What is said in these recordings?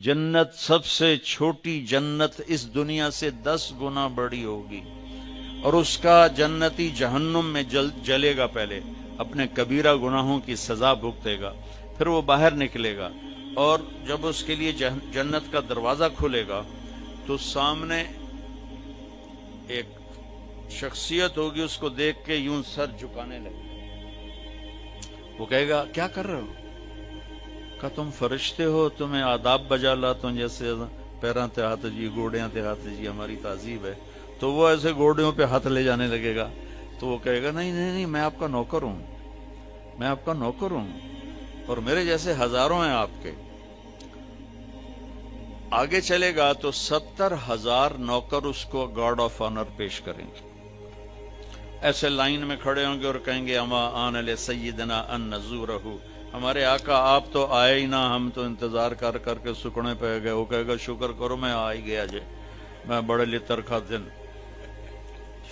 जन्नत सबसे छोटी जन्नत इस दुनिया से 10 गुना बड़ी होगी, और उसका जन्नती जहन्नुम में जलेगा, पहले अपने कबीरा गुनाहों की सजा भुगतेगा, फिर वो बाहर निकलेगा, और जब उसके लिए जन्नत का दरवाजा खुलेगा तो सामने एक शख्सियत होगी, उसको देख के यूं सर झुकाने लगे। वो कहेगा क्या कर रहे हो? कहा तुम फरिश्ते हो, तुम्हें आदाब बजा ला, तुम जैसे पैरां ते हाथ जी, गोड़ियां ते हाथ जी, हमारी तहजीब है। तो वो ऐसे गोड़ियों पे हाथ ले जाने लगेगा। तो वो कहेगा नहीं नहीं नहीं, मैं आपका नौकर हूं, मैं आपका नौकर हूं, और मेरे जैसे हजारों हैं आपके। आगे चलेगा तो 70,000 नौकर उसको गार्ड ऑफ ऑनर पेश करेंगे, ऐसे लाइन में खड़े होंगे और कहेंगे अमा आन ले सय्यदना अन नज़ूरहु, हमारे आका आप तो आए ही ना, हम तो इंतजार कर करके सुकने पे गए। वो कहेगा शुक्र करो मैं आ ही गया जे, मैं बड़े लितर का दिन,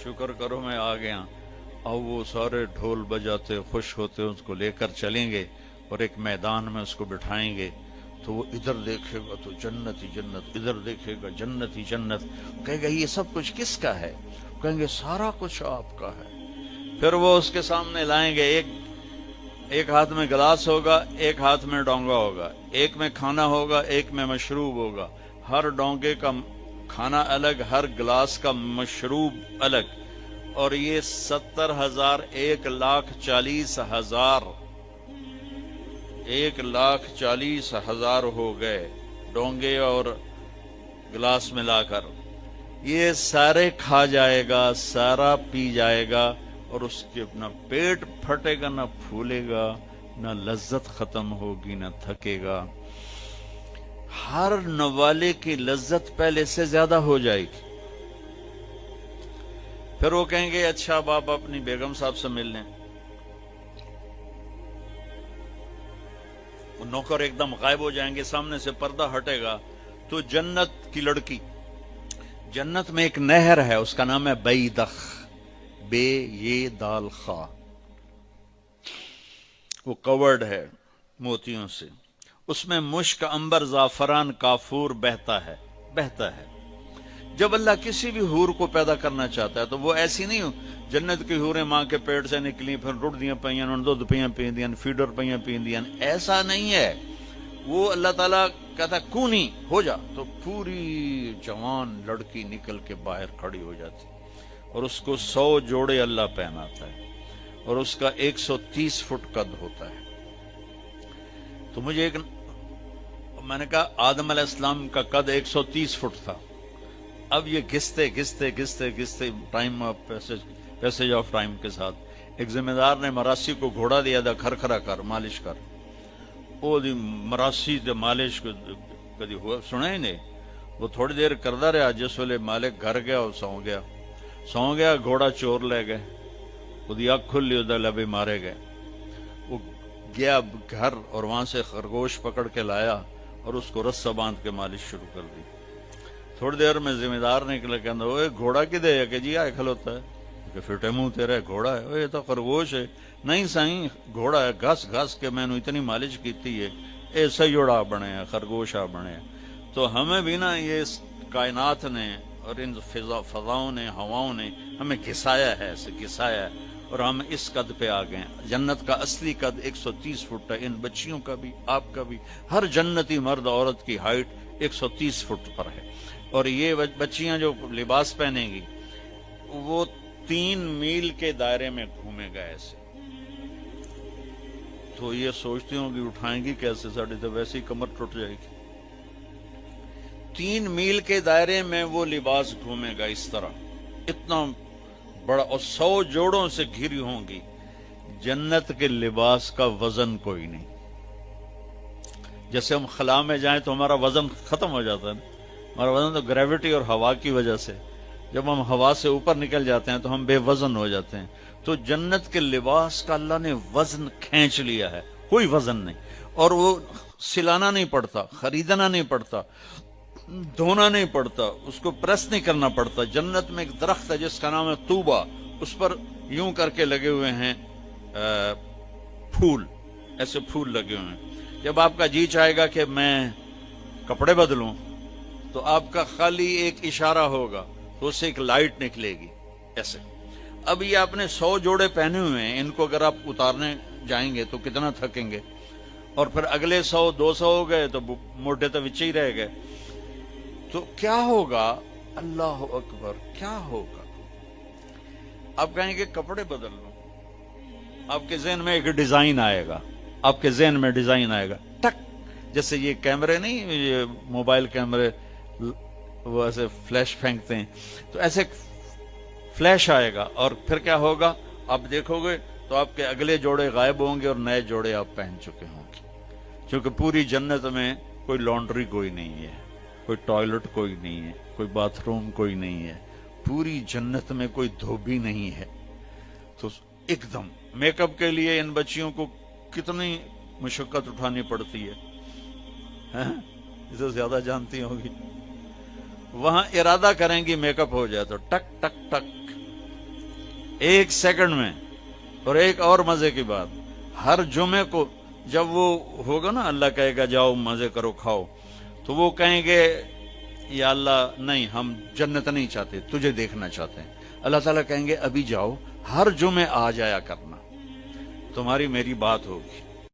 शुक्र करो मैं आ गया। अब वो सारे ढोल बजाते खुश होते उसको लेकर चलेंगे और एक मैदान में उसको बिठाएंगे। तो वो इधर देखेगा तो जन्नत ही जन्नत, इधर देखेगा जन्नत ही जन्नत। कहेगा ये सब कुछ किसका है? कहेंगे सारा कुछ आपका है। फिर वो उसके सामने लाएंगे, एक हाथ में गिलास होगा, एक हाथ में डोंगा होगा, एक में खाना होगा, एक में मशरूब होगा। हर डोंगे का खाना अलग, हर गिलास का मशरूब अलग। और ये 70,000 1,40,000 1,40,000 हो गए डोंगे और गिलास मिलाकर। ये सारे खा जाएगा, सारा पी जाएगा, और उसके ना पेट फटेगा, ना फूलेगा, ना लज्जत खत्म होगी, ना थकेगा। हर नवाले की लज्जत पहले से ज्यादा हो जाएगी। फिर वो कहेंगे अच्छा बाप अपनी बेगम साहब से मिल लें। वो नौकर एकदम गायब हो जाएंगे, सामने से पर्दा हटेगा तो जन्नत की लड़की, जन्नत में एक नहर है, उसका नाम है बैदख, बे ये दाल खा, वो कवर्ड है मोतियों से, उसमें मुश्क, अंबर, जाफरान, काफूर बहता है। जब अल्लाह किसी भी हूर को पैदा करना चाहता है तो वो ऐसी नहीं हो, जन्नत की हूरें मां के पेट से निकली, फिर रुड़दियां पईयां, दुध पियां पींदियां, फीडर पईयां पींदियां, ऐसा नहीं है। वो अल्लाह ताला कहता कूनी हो जा, तो पूरी जवान लड़की निकल के बाहर खड़ी हो जाती, और उसको 100 जोड़े अल्लाह पहनाता है, और उसका 130 फुट कद होता है। तो मैंने कहा आदम अलैहिस्सलाम का कद 130 फुट था। अब ये घिसते time of passage of time के साथ एक जिम्मेदार ने मरासी को घोड़ा दिया था, खरखरा कर मालिश कर। वो मरासी ते मालिश कदी हुआ सुना ही नहीं। वो थोड़ी देर करदा रहा, जिस वेले मालिक घर गया वो सौ गया, घोड़ा चोर ले गए, उसकी अख खुली, उदा लबे मारे गए। वो गया घर और वहां से खरगोश पकड़ के लाया और उसको रस्सा बांध के मालिश शुरू कर दी। थोड़ी देर में जिम्मेदार निकले, कहना वो घोड़ा किधे है? कि जी आए खलोता है। कि फिटे मुंह तेरा घोड़ा है? ये तो खरगोश है। नहीं साईं घोड़ा है, घस के मैंने इतनी मालिश की है, ये सयोड़ा बने हैं, खरगोशा बने हैं। तो हमें भी ना ये कायनात ने और इन फजाओं ने, हवाओं ने हमें घिसाया है, ऐसे घिसाया है, और हम इस कद पे आ गए। जन्नत का असली कद 130 फुट है। इन बच्चियों का भी, आपका भी, हर जन्नती मर्द औरत की हाइट 130 फुट पर है। और ये बच्चियां जो लिबास पहनेंगी वो 3 मील के दायरे में घूमेगा ऐसे। तो ये सोचती हूँ कि उठाएंगी कैसे, साड़ी तो वैसे ही कमर टूट जाएगी। 3 मील के दायरे में वो लिबास घूमेगा इस तरह, इतना बड़ा, और 100 जोड़ों से घिरी होंगी। जन्नत के लिबास का वजन कोई नहीं। जैसे हम खला में जाएं तो हमारा वजन खत्म हो जाता है, हमारा वजन तो ग्रेविटी और हवा की वजह से, जब हम हवा से ऊपर निकल जाते हैं तो हम बेवजन हो जाते हैं। तो जन्नत के लिबास का अल्लाह ने वजन खींच लिया है, कोई वजन नहीं। और वो सिलाना नहीं पड़ता, खरीदना नहीं पड़ता, धोना नहीं पड़ता, उसको प्रेस नहीं करना पड़ता। जन्नत में एक दरख्त है जिसका नाम है तूबा, उस पर यूं करके लगे हुए हैं फूल, ऐसे फूल लगे हुए हैं। जब आपका जी चाहेगा कि मैं کپڑے بدلوں، تو آپ کا خالی ایک اشارہ ہوگا تو اس سے ایک لائٹ نکلے گی ایسے. اب یہ آپ نے 100 جوڑے پہنے ہوئے ہیں، ان کو اگر آپ اتارنے جائیں گے تو کتنا تھکیں گے، اور پھر اگلے 100 200 ہو گئے تو موٹے تو وچے ہی رہ گئے. تو کیا ہوگا؟ اللہ اکبر، کیا ہوگا؟ آپ کہیں گے کپڑے بدل لوں، آپ کے ذہن میں ایک ڈیزائن آئے گا، آپ کے ذہن میں ڈیزائن آئے گا ٹک، جیسے یہ کیمرے نہیں، یہ موبائل کیمرے وہ ایسے فلیش پھینکتے ہیں، تو ایسے فلیش آئے گا، اور پھر کیا ہوگا؟ آپ دیکھو گے تو آپ کے اگلے جوڑے غائب ہوں گے اور نئے جوڑے آپ پہن چکے ہوں گے. کیونکہ پوری جنت میں کوئی لانڈری کوئی نہیں ہے، کوئی ٹوائلٹ کوئی نہیں ہے، کوئی باتھ روم کوئی نہیں ہے، پوری جنت میں کوئی دھوبی نہیں ہے. تو ایک دم میک اپ کے لیے ان بچیوں کو کتنی مشقت اٹھانی پڑتی ہے، اسے زیادہ جانتی ہوگی. وہاں ارادہ کریں گی میک اپ ہو جائے تو ٹک ٹک ٹک 1 سیکنڈ میں. اور ایک اور مزے کی بات، ہر جمعے کو جب وہ ہوگا نا، اللہ کہے گا جاؤ مزے کرو کھاؤ، تو وہ کہیں گے یا اللہ نہیں، ہم جنت نہیں چاہتے، تجھے دیکھنا چاہتے ہیں. اللہ تعالیٰ کہیں گے ابھی جاؤ، ہر جمعے آ جایا کرنا، تمہاری میری بات ہوگی.